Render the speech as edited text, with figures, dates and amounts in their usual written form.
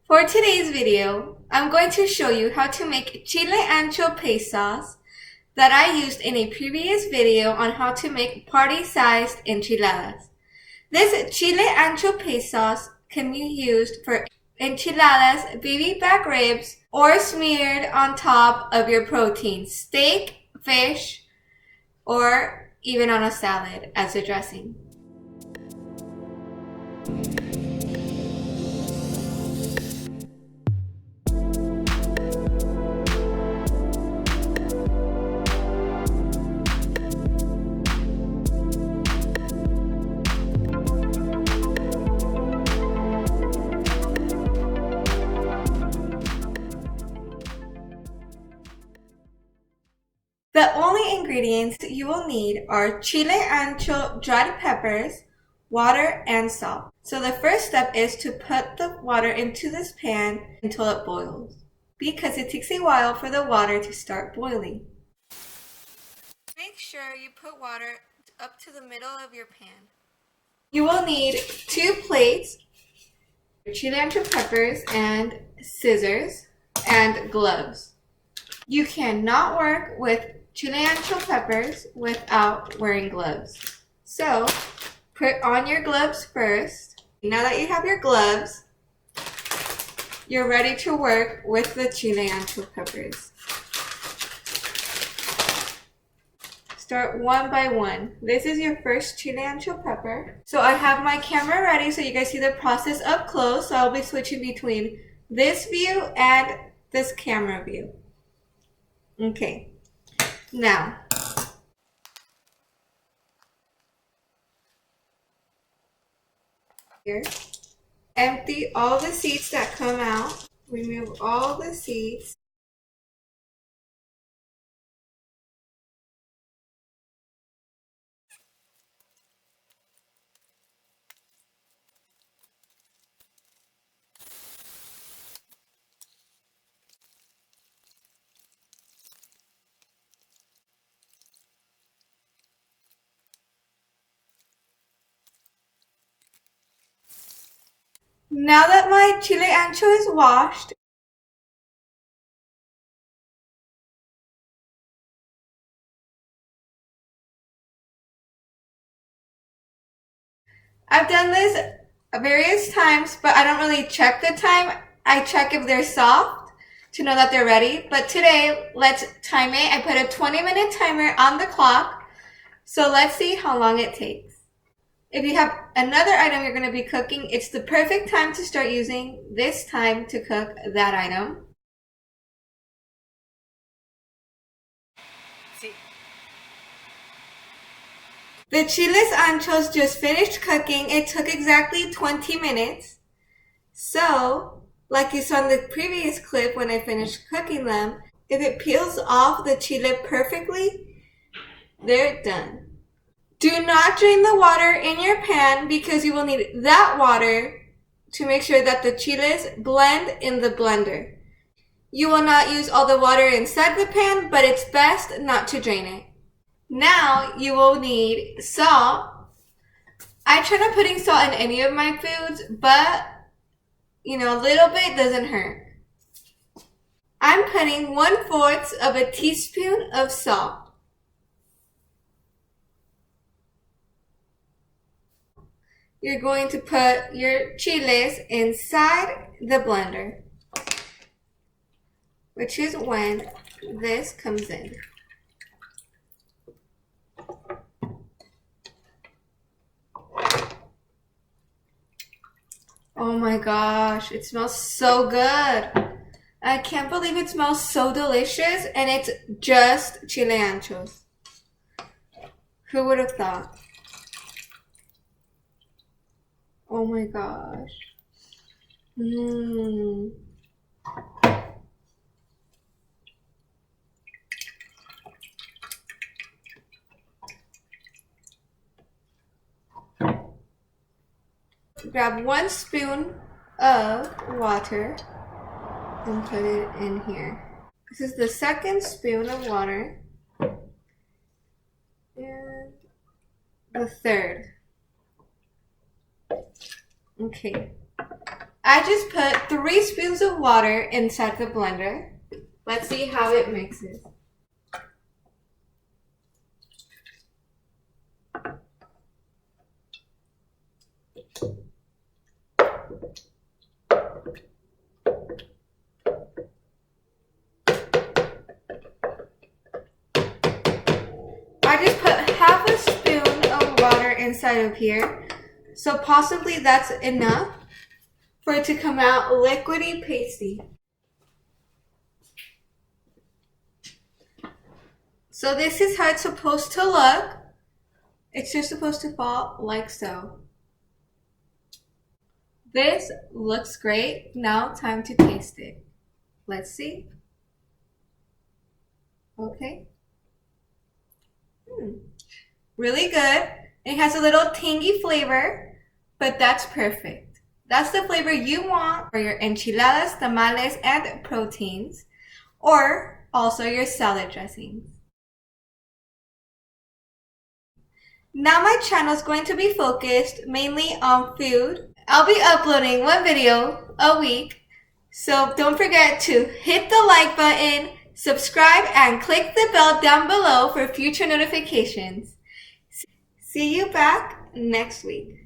For today's video, I'm going to show you how to make Chile Ancho Paste Sauce that I used in a previous video on how to make party-sized enchiladas. This Chile Ancho Paste Sauce can be used for enchiladas, baby back ribs, or smeared on top of your protein, steak, fish, or even on a salad as a dressing. The only ingredients you will need are Chile Ancho dried peppers, water, and salt. So the first step is to put the water into this pan until it boils, because it takes a while for the water to start boiling. Make sure you put water up to the middle of your pan. You will need 2 plates, Chile Ancho peppers, and scissors, and gloves. You cannot work with Chile Ancho peppers without wearing gloves. So, put on your gloves first. Now that you have your gloves, you're ready to work with the Chile Ancho peppers. Start one by one. This is your first Chile Ancho pepper. So I have my camera ready so you guys see the process up close. So I'll be switching between this view and this camera view. Okay. Now, here, empty all the seeds that come out. Remove all the seeds. Now that my Chile Ancho is washed, I've done this various times, but I don't really check the time. I check if they're soft to know that they're ready. But today, let's time it. I put a 20-minute timer on the clock. So let's see how long it takes. If you have another item you're going to be cooking, it's the perfect time to start using this time to cook that item. The chiles anchos just finished cooking. It took exactly 20 minutes. So, like you saw in the previous clip when I finished cooking them, if it peels off the chile perfectly, they're done. Do not drain the water in your pan because you will need that water to make sure that the chiles blend in the blender. You will not use all the water inside the pan, but it's best not to drain it. Now you will need salt. I try not putting salt in any of my foods, but a little bit doesn't hurt. I'm putting 1/4 of a teaspoon of salt. You're going to put your chiles inside the blender, which is when this comes in. Oh my gosh, it smells so good. I can't believe it smells so delicious, and it's just Chile Anchos. Who would have thought? Oh my gosh. Grab 1 spoon of water and put it in here. This is the 2nd spoon of water. And the 3rd. Okay. I just put 3 spoons of water inside the blender. Let's see how it mixes. I just put half a spoon of water inside of here, so possibly that's enough for it to come out liquidy pasty. So this is how it's supposed to look. It's just supposed to fall like so. This looks great. Now time to taste it. Let's see. Okay. Really good. It has a little tangy flavor, but that's perfect. That's the flavor you want for your enchiladas, tamales, and proteins, or also your salad dressings. Now my channel is going to be focused mainly on food. I'll be uploading 1 video a week, so don't forget to hit the like button, subscribe, and click the bell down below for future notifications. See you back next week.